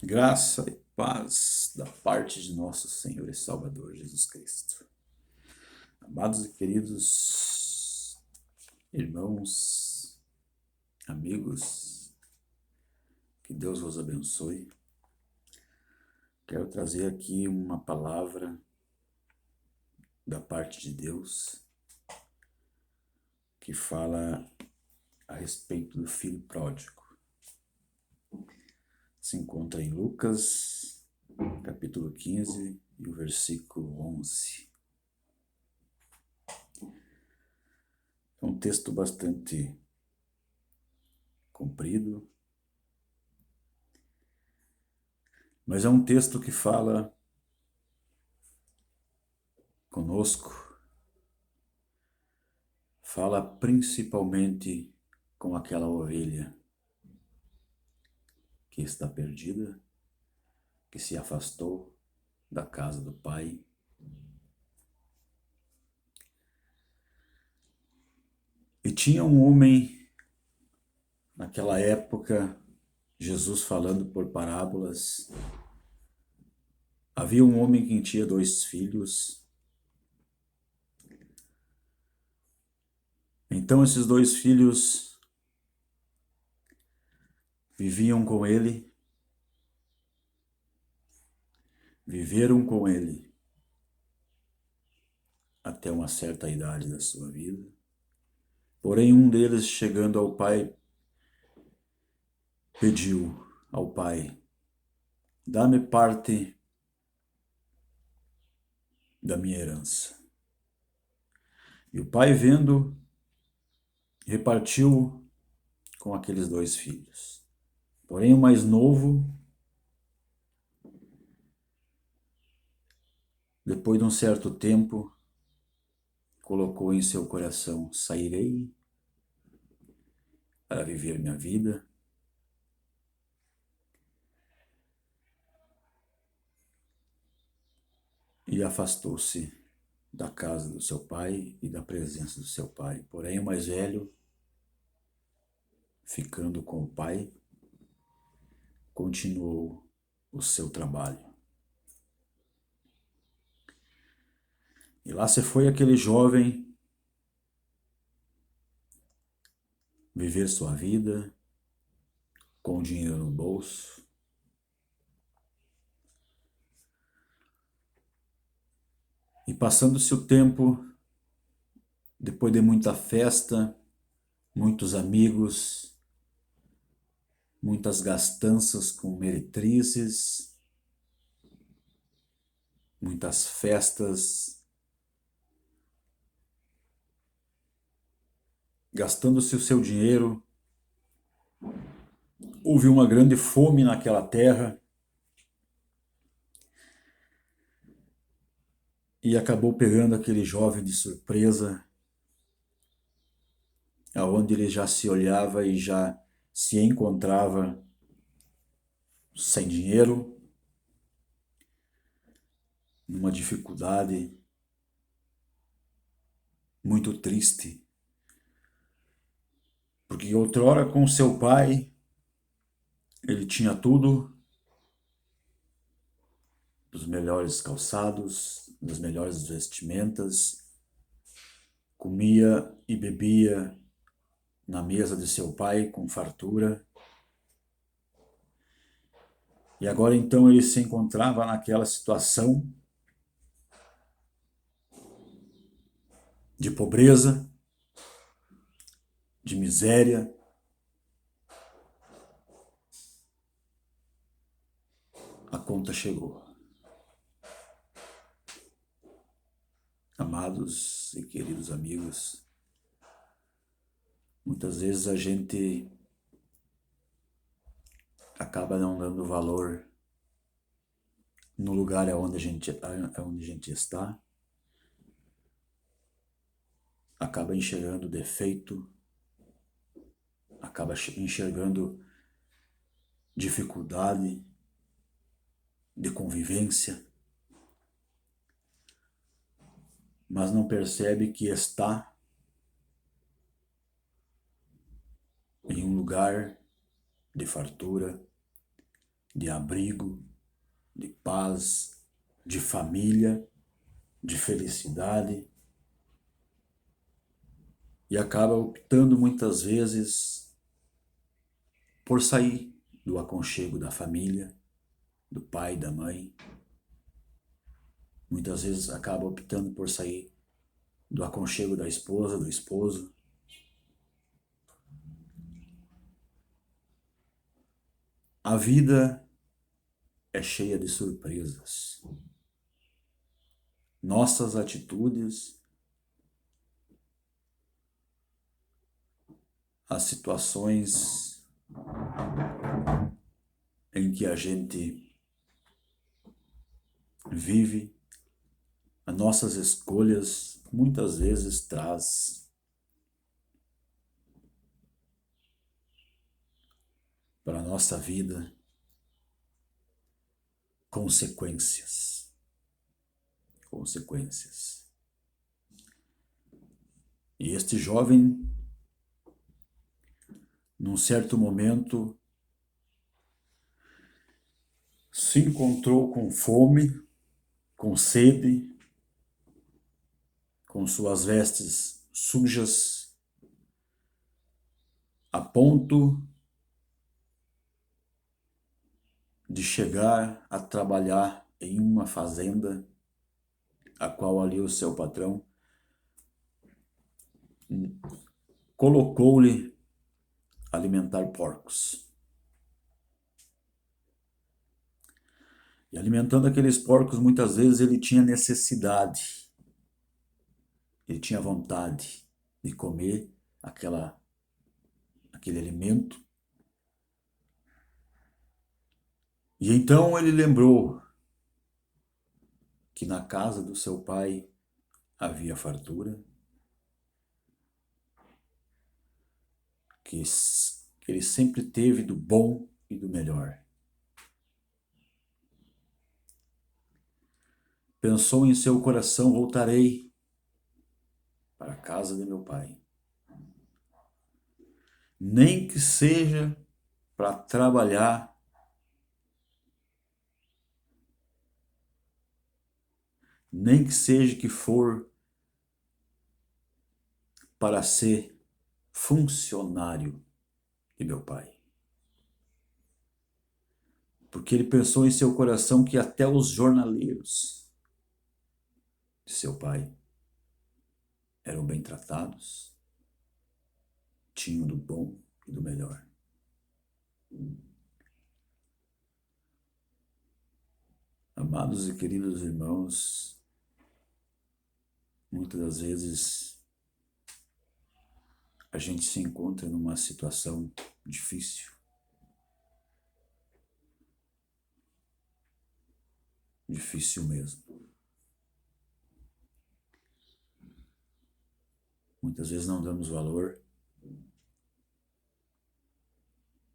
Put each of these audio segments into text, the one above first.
Graça e paz da parte de nosso Senhor e Salvador Jesus Cristo. Amados e queridos irmãos, amigos, que Deus vos abençoe. Quero trazer aqui uma palavra da parte de Deus que fala a respeito do filho pródigo. Se encontra em Lucas, capítulo 15 e o versículo 11. É um texto bastante comprido, mas é um texto que fala conosco, fala principalmente com aquela ovelha que está perdida, que se afastou da casa do Pai. E tinha um homem, naquela época, Jesus falando por parábolas. Havia um homem que tinha 2 filhos. Então esses 2 filhos viviam com ele, viveram com ele até uma certa idade da sua vida. Porém, um deles, chegando ao pai, pediu ao pai: dá-me parte da minha herança. E o pai, vendo, repartiu com aqueles 2 filhos. Porém, o mais novo, depois de um certo tempo, colocou em seu coração: sairei para viver minha vida. E afastou-se da casa do seu pai e da presença do seu pai. Porém, o mais velho, ficando com o pai, continuou o seu trabalho. E lá se foi aquele jovem viver sua vida com dinheiro no bolso. E passando-se o tempo, depois de muita festa, muitos amigos, muitas gastanças com meretrizes, muitas festas, gastando-se o seu dinheiro, houve uma grande fome naquela terra e acabou pegando aquele jovem de surpresa, aonde ele já se olhava e já se encontrava sem dinheiro, numa dificuldade muito triste, porque outrora com seu pai ele tinha tudo, dos melhores calçados, das melhores vestimentas, comia e bebia na mesa de seu pai com fartura. E agora então ele se encontrava naquela situação de pobreza, de miséria. A conta chegou. Amados e queridos amigos, muitas vezes a gente acaba não dando valor no lugar onde a gente está, acaba enxergando defeito, acaba enxergando dificuldade de convivência, mas não percebe que está em um lugar de fartura, de abrigo, de paz, de família, de felicidade, e acaba optando muitas vezes por sair do aconchego da família, do pai e da mãe. Muitas vezes acaba optando por sair do aconchego da esposa, do esposo. A vida é cheia de surpresas. Nossas atitudes, as situações em que a gente vive, as nossas escolhas muitas vezes traz para a nossa vida consequências. Consequências. E este jovem, num certo momento, se encontrou com fome, com sede, com suas vestes sujas, a ponto de chegar a trabalhar em uma fazenda, a qual ali o seu patrão colocou-lhe alimentar porcos. E alimentando aqueles porcos, muitas vezes ele tinha necessidade, ele tinha vontade de comer aquele alimento. E então ele lembrou que na casa do seu pai havia fartura, que ele sempre teve do bom e do melhor. Pensou em seu coração: voltarei para a casa de meu pai, nem que seja para trabalhar, nem que seja que for para ser funcionário de meu pai. Porque ele pensou em seu coração que até os jornaleiros de seu pai eram bem tratados, tinham do bom e do melhor. Amados e queridos irmãos, muitas das vezes a gente se encontra numa situação difícil. Difícil mesmo. Muitas vezes não damos valor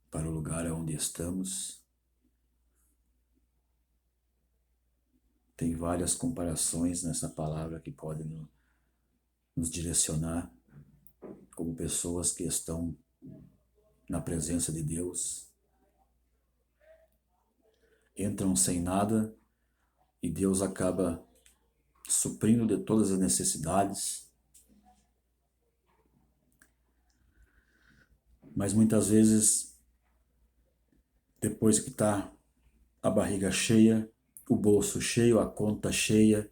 para o lugar onde estamos. Tem várias comparações nessa palavra que podem nos direcionar como pessoas que estão na presença de Deus, entram sem nada e Deus acaba suprindo de todas as necessidades. Mas muitas vezes, depois que está a barriga cheia, o bolso cheio, a conta cheia,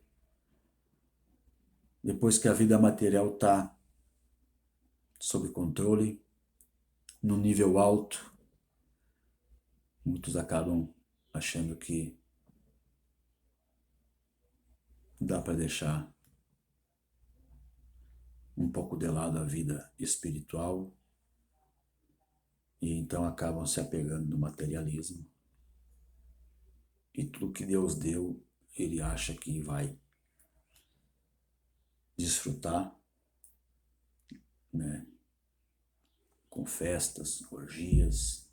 depois que a vida material está sob controle, no nível alto, muitos acabam achando que dá para deixar um pouco de lado a vida espiritual e então acabam se apegando no materialismo. E tudo que Deus deu, ele acha que vai desfrutar, né? Com festas, orgias.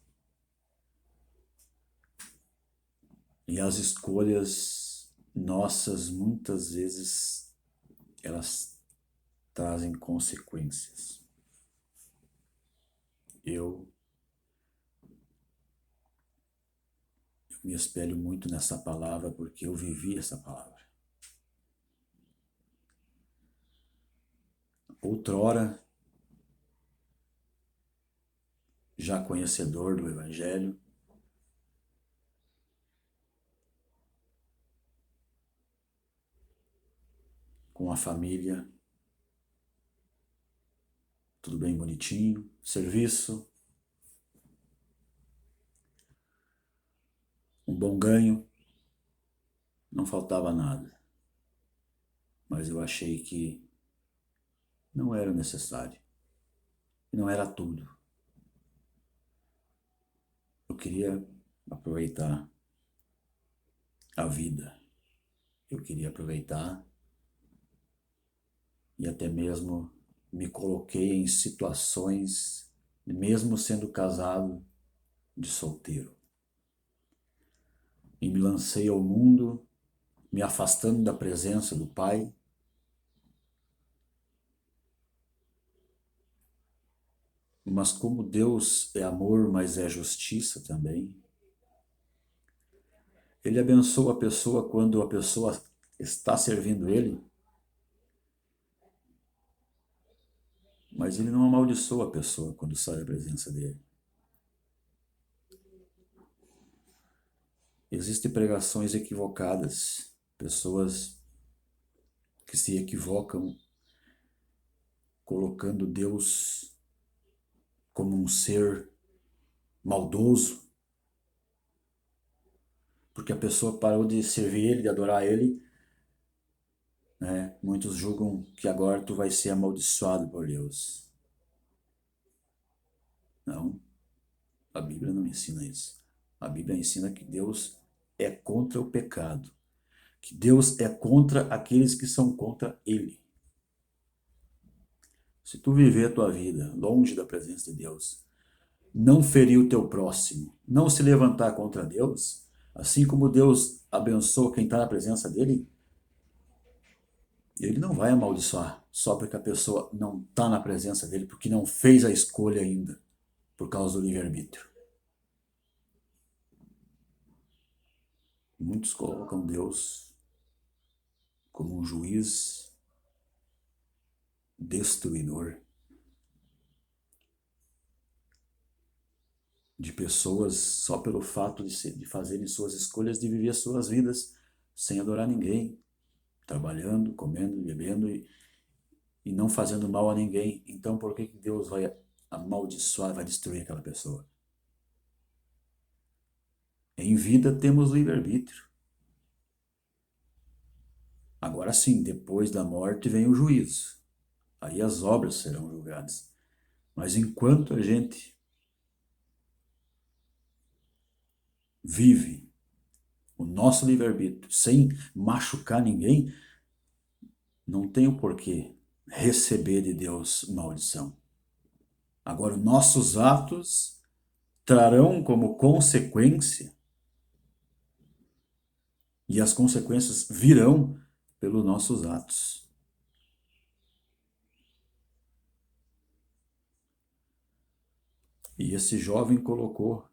E as escolhas nossas, muitas vezes, elas trazem consequências. Eu me espelho muito nessa palavra porque eu vivi essa palavra. Outrora, já conhecedor do Evangelho, com a família, tudo bem bonitinho, serviço, um bom ganho, não faltava nada. Mas eu achei que não era necessário, não era tudo. Eu queria aproveitar a vida, eu queria aproveitar e até mesmo me coloquei em situações, mesmo sendo casado, de solteiro. E me lancei ao mundo, me afastando da presença do Pai. Mas como Deus é amor, mas é justiça também, Ele abençoa a pessoa quando a pessoa está servindo Ele, mas Ele não amaldiçoa a pessoa quando sai da presença dEle. Existem pregações equivocadas, pessoas que se equivocam colocando Deus como um ser maldoso, porque a pessoa parou de servir Ele, de adorar Ele, né? Muitos julgam que agora tu vai ser amaldiçoado por Deus. Não, a Bíblia não ensina isso. A Bíblia ensina que Deus é contra o pecado, que Deus é contra aqueles que são contra Ele. Se tu viver a tua vida longe da presença de Deus, não ferir o teu próximo, não se levantar contra Deus, assim como Deus abençoa quem está na presença dele, Ele não vai amaldiçoar só porque a pessoa não está na presença dele, porque não fez a escolha ainda, por causa do livre-arbítrio. Muitos colocam Deus como um juiz destruidor de pessoas só pelo fato de fazerem suas escolhas, de viver suas vidas sem adorar ninguém, trabalhando, comendo, bebendo e não fazendo mal a ninguém. Então por que Deus vai amaldiçoar, vai destruir aquela pessoa? Em vida temos livre-arbítrio. Agora sim, depois da morte vem o juízo. Aí as obras serão julgadas. Mas enquanto a gente vive o nosso livre-arbítrio sem machucar ninguém, não tem o porquê receber de Deus maldição. Agora, nossos atos trarão como consequência, e as consequências virão pelos nossos atos. E esse jovem colocou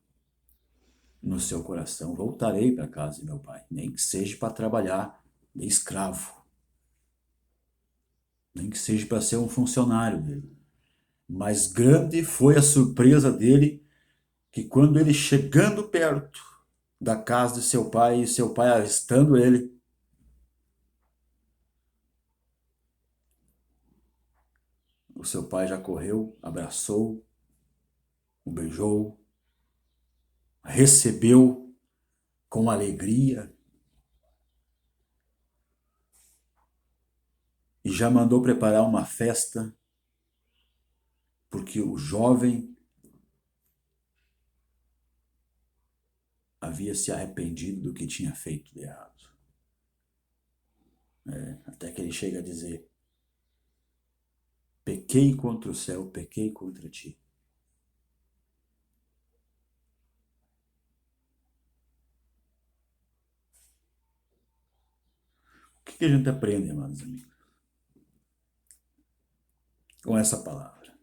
no seu coração: voltarei para a casa de meu pai, nem que seja para trabalhar de escravo, nem que seja para ser um funcionário dele. Mas grande foi a surpresa dele, que quando ele chegando perto da casa de seu pai, e seu pai avistando ele, o seu pai já correu, abraçou, o beijou, recebeu com alegria e já mandou preparar uma festa, porque o jovem havia se arrependido do que tinha feito de errado. Até que ele chega a dizer: pequei contra o céu, pequei contra ti. O que a gente aprende, amados amigos, com essa palavra?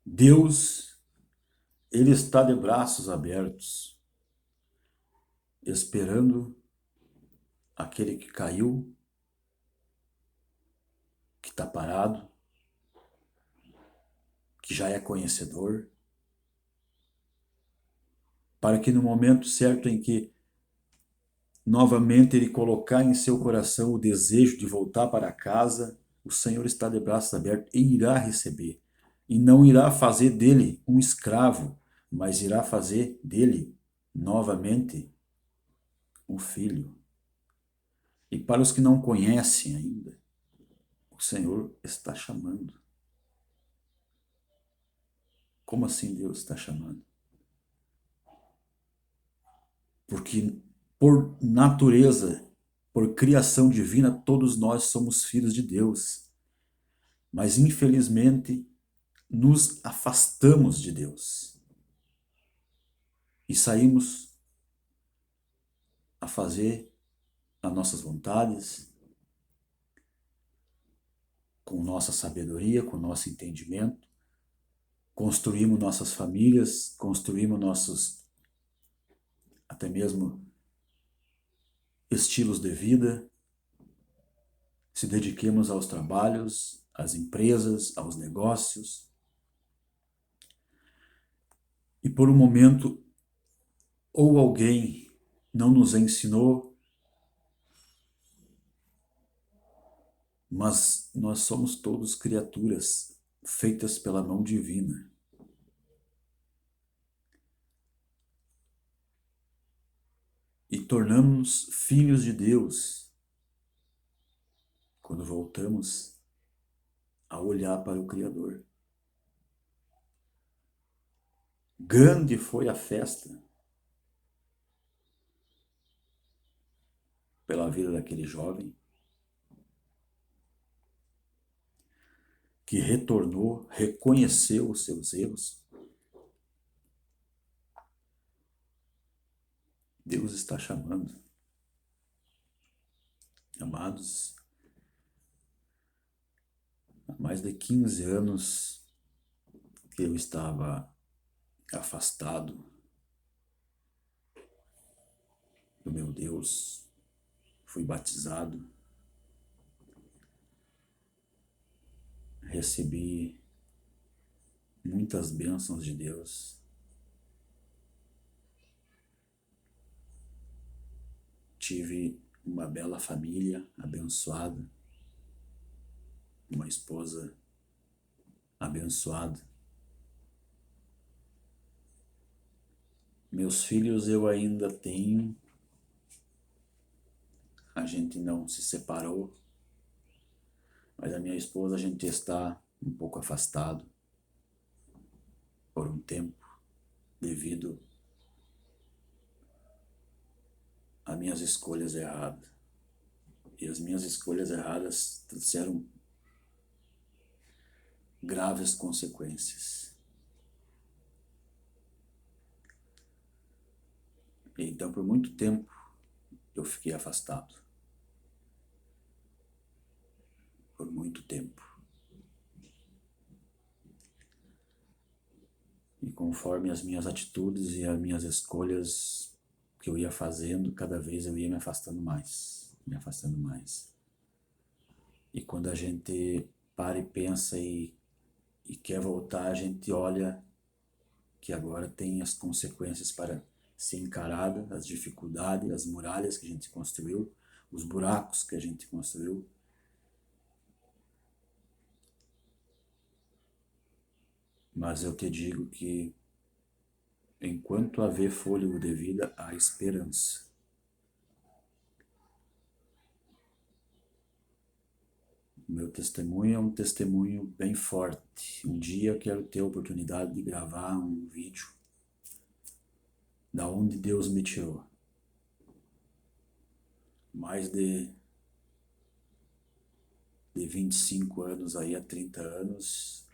Deus, Ele está de braços abertos esperando aquele que caiu, que está parado, que já é conhecedor, para que no momento certo em que novamente ele colocar em seu coração o desejo de voltar para casa, o Senhor está de braços abertos e irá receber. E não irá fazer dele um escravo, mas irá fazer dele novamente um filho. E para os que não conhecem ainda, o Senhor está chamando. Como assim Deus está chamando? Porque por natureza, por criação divina, todos nós somos filhos de Deus. Mas infelizmente nos afastamos de Deus e saímos a fazer as nossas vontades, com nossa sabedoria, com nosso entendimento, construímos nossas famílias, construímos nossos até mesmo estilos de vida, se dediquemos aos trabalhos, às empresas, aos negócios. E por um momento, ou alguém não nos ensinou, mas nós somos todos criaturas feitas pela mão divina. E tornamos filhos de Deus quando voltamos a olhar para o Criador. Grande foi a festa pela vida daquele jovem que retornou, reconheceu os seus erros. Deus está chamando. Amados, há mais de 15 anos que eu estava afastado do meu Deus, fui batizado, recebi muitas bênçãos de Deus, tive uma bela família abençoada, uma esposa abençoada. Meus filhos eu ainda tenho, a gente não se separou, mas a minha esposa a gente está um pouco afastado por um tempo, devido às minhas escolhas erradas. E as minhas escolhas erradas trouxeram graves consequências. Então, por muito tempo, eu fiquei afastado. Por muito tempo. E conforme as minhas atitudes e as minhas escolhas que eu ia fazendo, cada vez eu ia me afastando mais. Me afastando mais. E quando a gente para e pensa e quer voltar, a gente olha que agora tem as consequências para ser encarada, as dificuldades, as muralhas que a gente construiu, os buracos que a gente construiu. Mas eu te digo que enquanto haver fôlego de vida, há esperança. Meu testemunho é um testemunho bem forte. Um dia eu quero ter a oportunidade de gravar um vídeo da onde Deus me tirou. Mais de 25 anos aí, há 30 anos,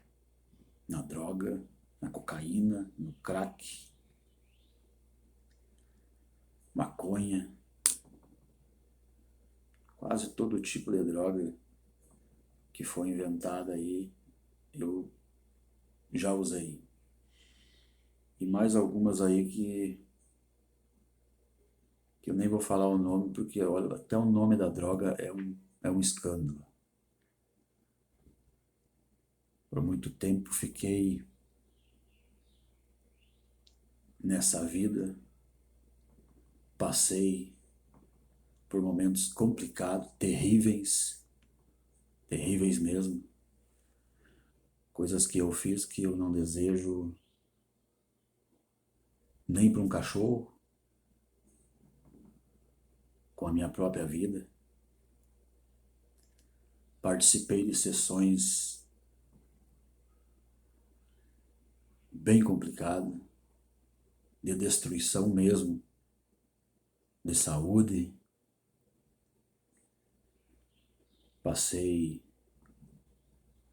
na droga, na cocaína, no crack, maconha, quase todo tipo de droga que foi inventada aí, eu já usei. E mais algumas aí que que eu nem vou falar o nome, porque olha, até o nome da droga é um escândalo. Por muito tempo fiquei nessa vida, passei por momentos complicados, terríveis, terríveis mesmo. Coisas que eu fiz que eu não desejo nem para um cachorro, com a minha própria vida. Participei de sessões bem complicadas, de destruição mesmo, de saúde. Passei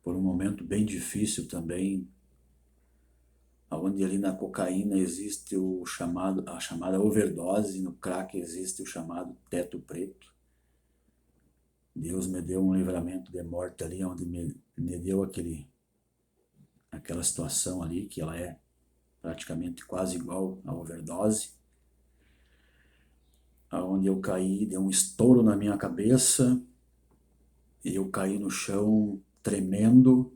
por um momento bem difícil também, onde ali na cocaína existe a chamada overdose, no crack existe o chamado teto preto. Deus me deu um livramento de morte ali, onde me deu aquela situação ali, que ela é praticamente quase igual à overdose, onde eu caí, deu um estouro na minha cabeça, e eu caí no chão tremendo,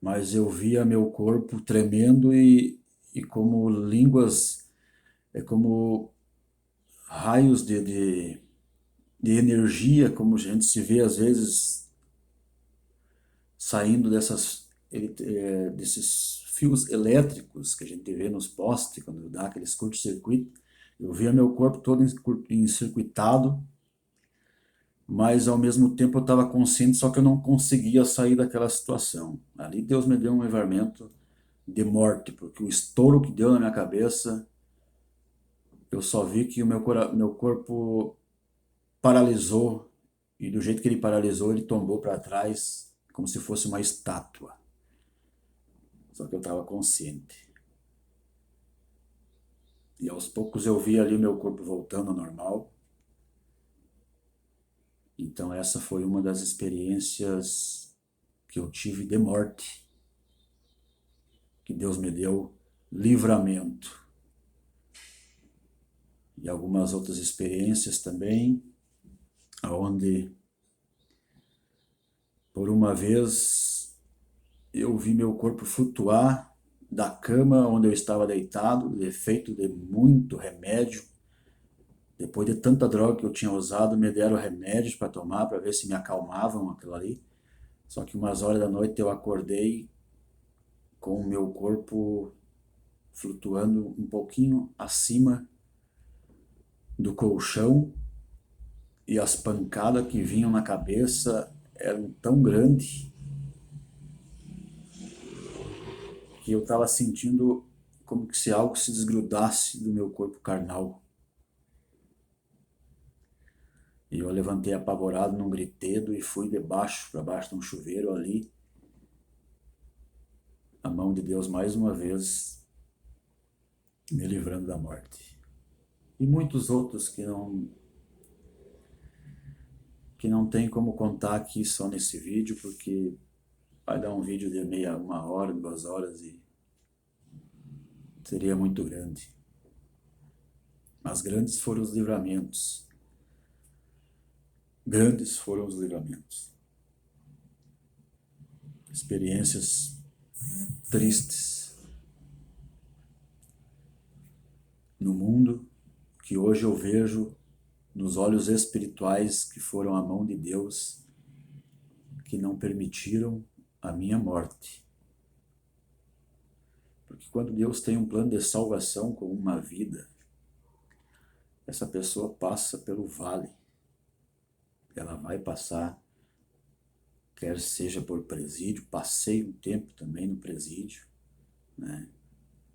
mas eu via meu corpo tremendo e como línguas, como raios de energia, como a gente se vê às vezes saindo desses fios elétricos que a gente vê nos postes, quando dá aqueles curto-circuito. Eu via meu corpo todo encircuitado, mas ao mesmo tempo eu estava consciente, só que eu não conseguia sair daquela situação. Ali Deus me deu um livramento de morte, porque o estouro que deu na minha cabeça, eu só vi que o meu corpo paralisou, e do jeito que ele paralisou, ele tombou para trás, como se fosse uma estátua. Só que eu estava consciente. E aos poucos eu vi ali meu corpo voltando ao normal. Então essa foi uma das experiências que eu tive de morte, que Deus me deu livramento. E algumas outras experiências também, onde por uma vez eu vi meu corpo flutuar da cama onde eu estava deitado, efeito de muito remédio. Depois de tanta droga que eu tinha usado, me deram remédios para tomar, para ver se me acalmavam aquilo ali. Só que umas horas da noite eu acordei com o meu corpo flutuando um pouquinho acima do colchão, e as pancadas que vinham na cabeça eram tão grandes que eu estava sentindo como que se algo se desgrudasse do meu corpo carnal. E eu levantei apavorado num gritedo e fui para baixo de um chuveiro ali. A mão de Deus mais uma vez me livrando da morte. E muitos outros que não tem como contar aqui só nesse vídeo, porque vai dar um vídeo de uma hora, 2 horas e seria muito grande. Mas grandes foram os livramentos. Grandes foram os livramentos. Experiências tristes no mundo que hoje eu vejo nos olhos espirituais, que foram a mão de Deus que não permitiram a minha morte. Porque quando Deus tem um plano de salvação com uma vida, essa pessoa passa pelo vale. Ela vai passar, quer seja por presídio, passei um tempo também no presídio, né?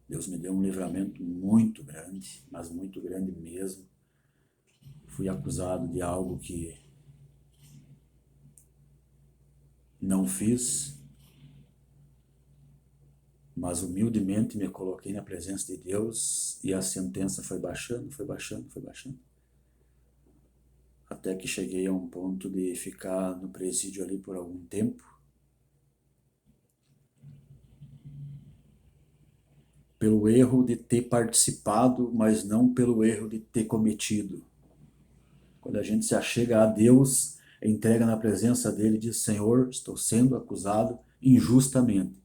Deus me deu um livramento muito grande, mas muito grande mesmo. Fui acusado de algo que não fiz, mas humildemente me coloquei na presença de Deus e a sentença foi baixando, foi baixando, foi baixando. Até que cheguei a um ponto de ficar no presídio ali por algum tempo. pelo erro de ter participado, mas não pelo erro de ter cometido. Quando a gente se achega a Deus, entrega na presença dele e diz: Senhor, estou sendo acusado injustamente.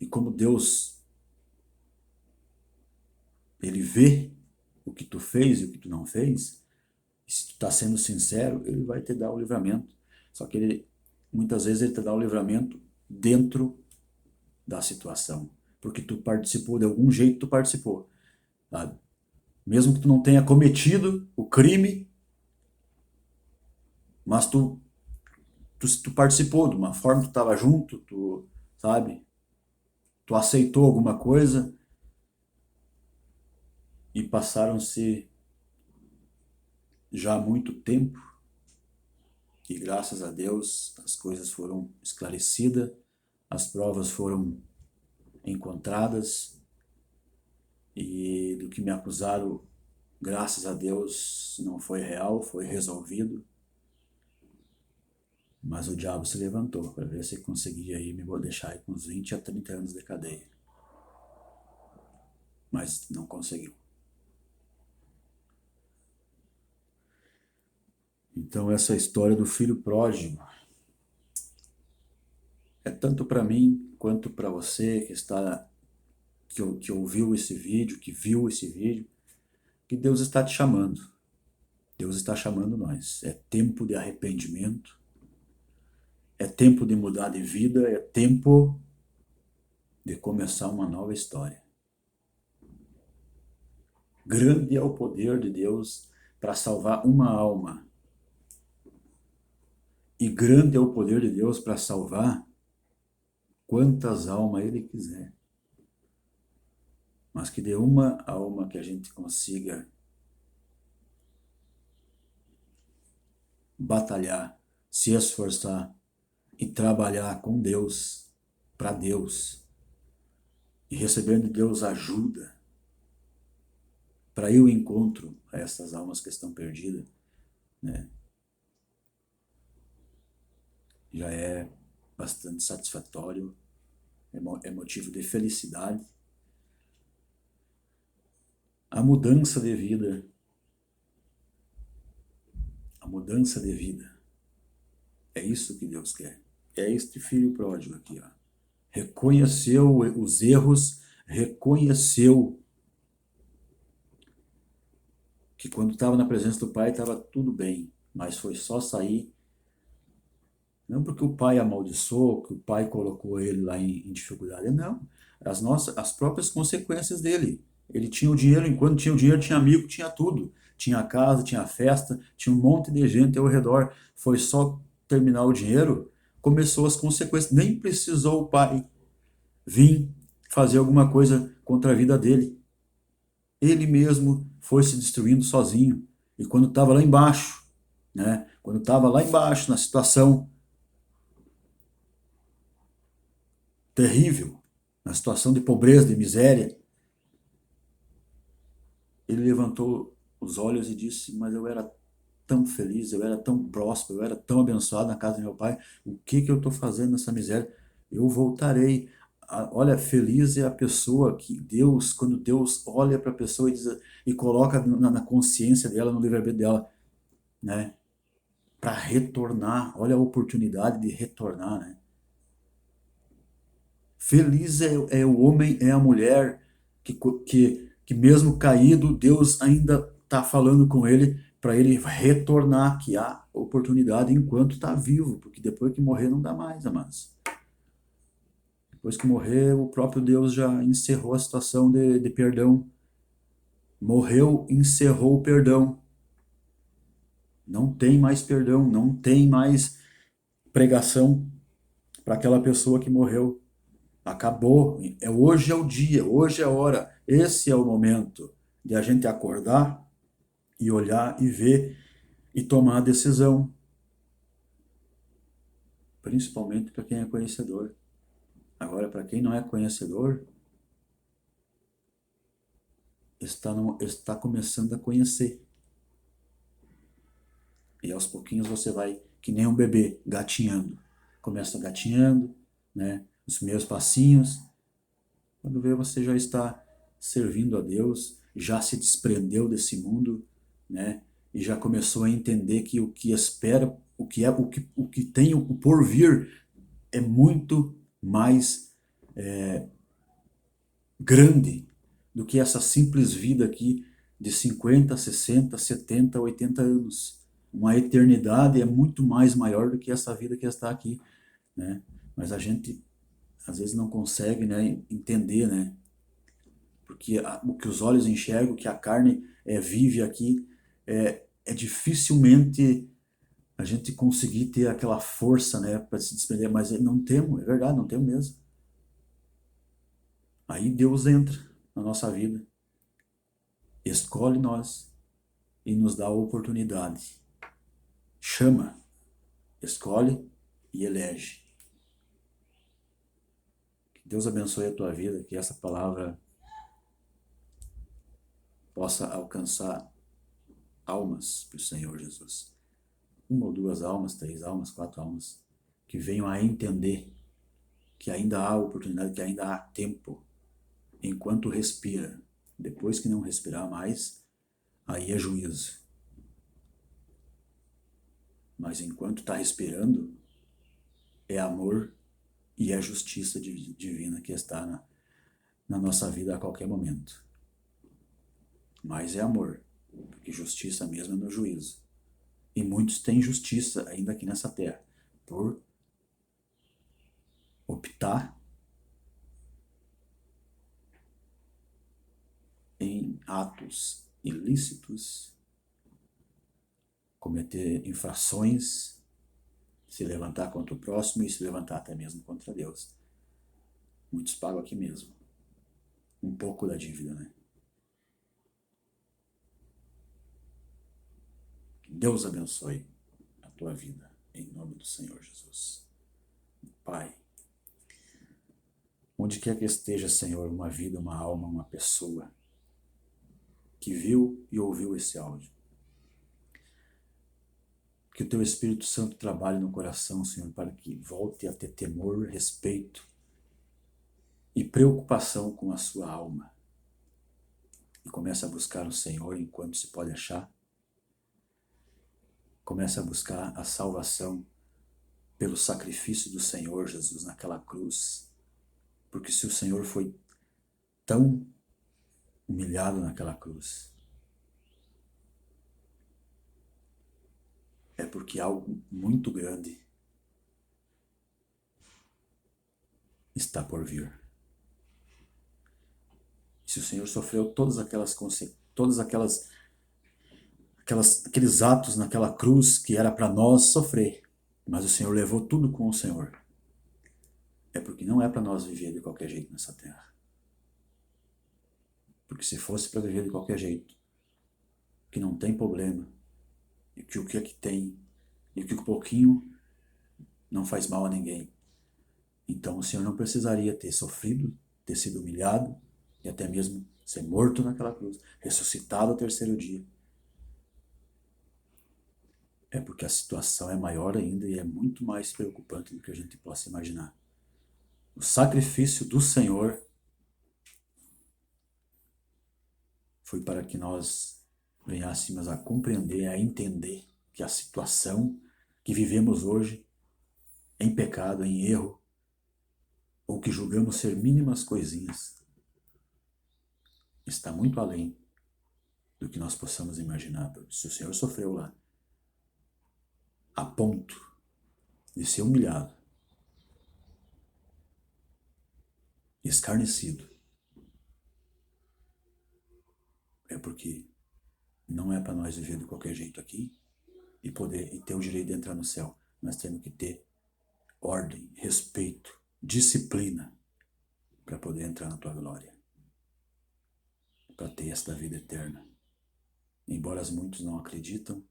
E como Deus, ele vê o que tu fez e o que tu não fez, e se tu está sendo sincero, ele vai te dar o livramento. Só que muitas vezes ele te dá o livramento dentro da situação, porque tu participou, de algum jeito tu participou, sabe? Mesmo que tu não tenha cometido o crime, mas tu participou de uma forma, tu estava junto, tu, sabe? Tu aceitou alguma coisa e passaram-se já muito tempo e graças a Deus as coisas foram esclarecidas, as provas foram encontradas e do que me acusaram, graças a Deus, não foi real, foi resolvido. Mas o diabo se levantou para ver se conseguia aí me deixar aí com uns 20 a 30 anos de cadeia. Mas não conseguiu. Então essa história do filho pródigo é tanto para mim quanto para você que ouviu esse vídeo, que viu esse vídeo, que Deus está te chamando. Deus está chamando nós. É tempo de arrependimento, é tempo de mudar de vida, é tempo de começar uma nova história. Grande é o poder de Deus para salvar uma alma. E grande é o poder de Deus para salvar quantas almas Ele quiser. Mas que de uma alma que a gente consiga batalhar, se esforçar e trabalhar com Deus, para Deus, e recebendo de Deus ajuda para ir ao encontro a essas almas que estão perdidas, né? Já é bastante satisfatório, é motivo de felicidade. A mudança de vida, a mudança de vida, é isso que Deus quer. É este filho pródigo aqui, ó. Reconheceu os erros, reconheceu que quando estava na presença do pai estava tudo bem, mas foi só sair, não porque o pai amaldiçoou, que o pai colocou ele lá em dificuldade, não. As próprias consequências dele. Ele tinha o dinheiro, enquanto tinha o dinheiro, tinha amigo, tinha tudo. Tinha casa, tinha festa, tinha um monte de gente ao redor. Foi só terminar o dinheiro, começou as consequências. Nem precisou o pai vir fazer alguma coisa contra a vida dele. Ele mesmo foi se destruindo sozinho. E quando estava lá embaixo, né? Quando estava lá embaixo, na situação terrível, na situação de pobreza, de miséria, ele levantou os olhos e disse: Mas eu era tão feliz, eu era tão próspero, eu era tão abençoado na casa do meu pai, o que que eu estou fazendo nessa miséria? Eu voltarei. Olha, feliz é a pessoa que Deus, quando Deus olha para a pessoa e coloca na consciência dela, no livre-arbítrio dela, né? Para retornar, olha a oportunidade de retornar, né? Feliz é o homem, é a mulher que mesmo caído, Deus ainda está falando com ele para ele retornar, que há oportunidade enquanto está vivo, porque depois que morrer não dá mais, amados. Depois que morrer, o próprio Deus já encerrou a situação de perdão. Morreu, encerrou o perdão. Não tem mais perdão, não tem mais pregação para aquela pessoa que morreu. Acabou. Hoje é o dia, hoje é a hora. Esse é o momento de a gente acordar e olhar e ver e tomar a decisão. Principalmente para quem é conhecedor. Agora, para quem não é conhecedor, está começando a conhecer. E aos pouquinhos você vai, que nem um bebê, gatinhando. Começa gatinhando, né? Os primeiros passinhos, Quando vê, você já está servindo a Deus, já se desprendeu desse mundo, né? E já começou a entender que o que espera, o que tem o porvir é muito mais grande do que essa simples vida aqui de 50, 60, 70, 80 anos. Uma eternidade é muito mais maior do que essa vida que está aqui, né? Mas a gente às vezes não consegue, né, entender, né? Porque o que os olhos enxergam, o que a carne vive aqui, é dificilmente a gente conseguir ter aquela força, né, para se desprender, mas não temos, é verdade, não temos mesmo. Aí Deus entra na nossa vida, escolhe nós e nos dá a oportunidade. Chama, escolhe e elege. Que Deus abençoe a tua vida, que essa palavra possa alcançar almas para o Senhor Jesus. Uma ou duas almas, 3 almas, 4 almas, que venham a entender que ainda há oportunidade, que ainda há tempo, enquanto respira. Depois que não respirar mais, aí é juízo. Mas enquanto está respirando, é amor e é justiça divina que está na nossa vida a qualquer momento. Mas é amor, porque justiça mesmo é no juízo. E muitos têm justiça ainda aqui nessa terra, por optar em atos ilícitos, cometer infrações, se levantar contra o próximo e se levantar até mesmo contra Deus. Muitos pagam aqui mesmo. Um pouco da dívida, né? Que Deus abençoe a tua vida, em nome do Senhor Jesus. Pai, onde quer que esteja, Senhor, uma vida, uma alma, uma pessoa que viu e ouviu esse áudio, que o teu Espírito Santo trabalhe no coração, Senhor, para que volte a ter temor, respeito e preocupação com a sua alma. E comece a buscar o Senhor enquanto se pode achar. Comece a buscar a salvação pelo sacrifício do Senhor Jesus naquela cruz. Porque se o Senhor foi tão humilhado naquela cruz, é porque algo muito grande está por vir. Se o Senhor sofreu aqueles atos naquela cruz que era para nós sofrer, mas o Senhor levou tudo com o Senhor, é porque não é para nós viver de qualquer jeito nessa terra. Porque se fosse para viver de qualquer jeito, que não tem problema, e que o que é que tem, e que o pouquinho não faz mal a ninguém, então o Senhor não precisaria ter sofrido, ter sido humilhado, e até mesmo ser morto naquela cruz, ressuscitado ao terceiro dia. É porque a situação é maior ainda e é muito mais preocupante do que a gente possa imaginar. O sacrifício do Senhor foi para que nós venhássemos a compreender, a entender que a situação que vivemos hoje, em pecado, em erro, ou que julgamos ser mínimas coisinhas, está muito além do que nós possamos imaginar. Se o Senhor sofreu lá, a ponto de ser humilhado, escarnecido, é porque não é para nós viver de qualquer jeito aqui e ter o direito de entrar no céu. Nós temos que ter ordem, respeito, disciplina para poder entrar na tua glória, para ter esta vida eterna. Embora muitos não acreditam,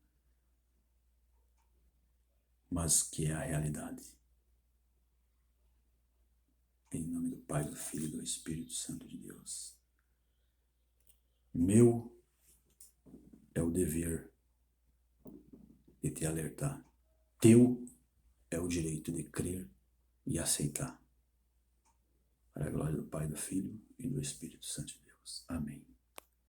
mas que é a realidade. Em nome do Pai, do Filho e do Espírito Santo de Deus. Meu é o dever de te alertar. Teu é o direito de crer e aceitar. Para a glória do Pai, do Filho e do Espírito Santo de Deus. Amém.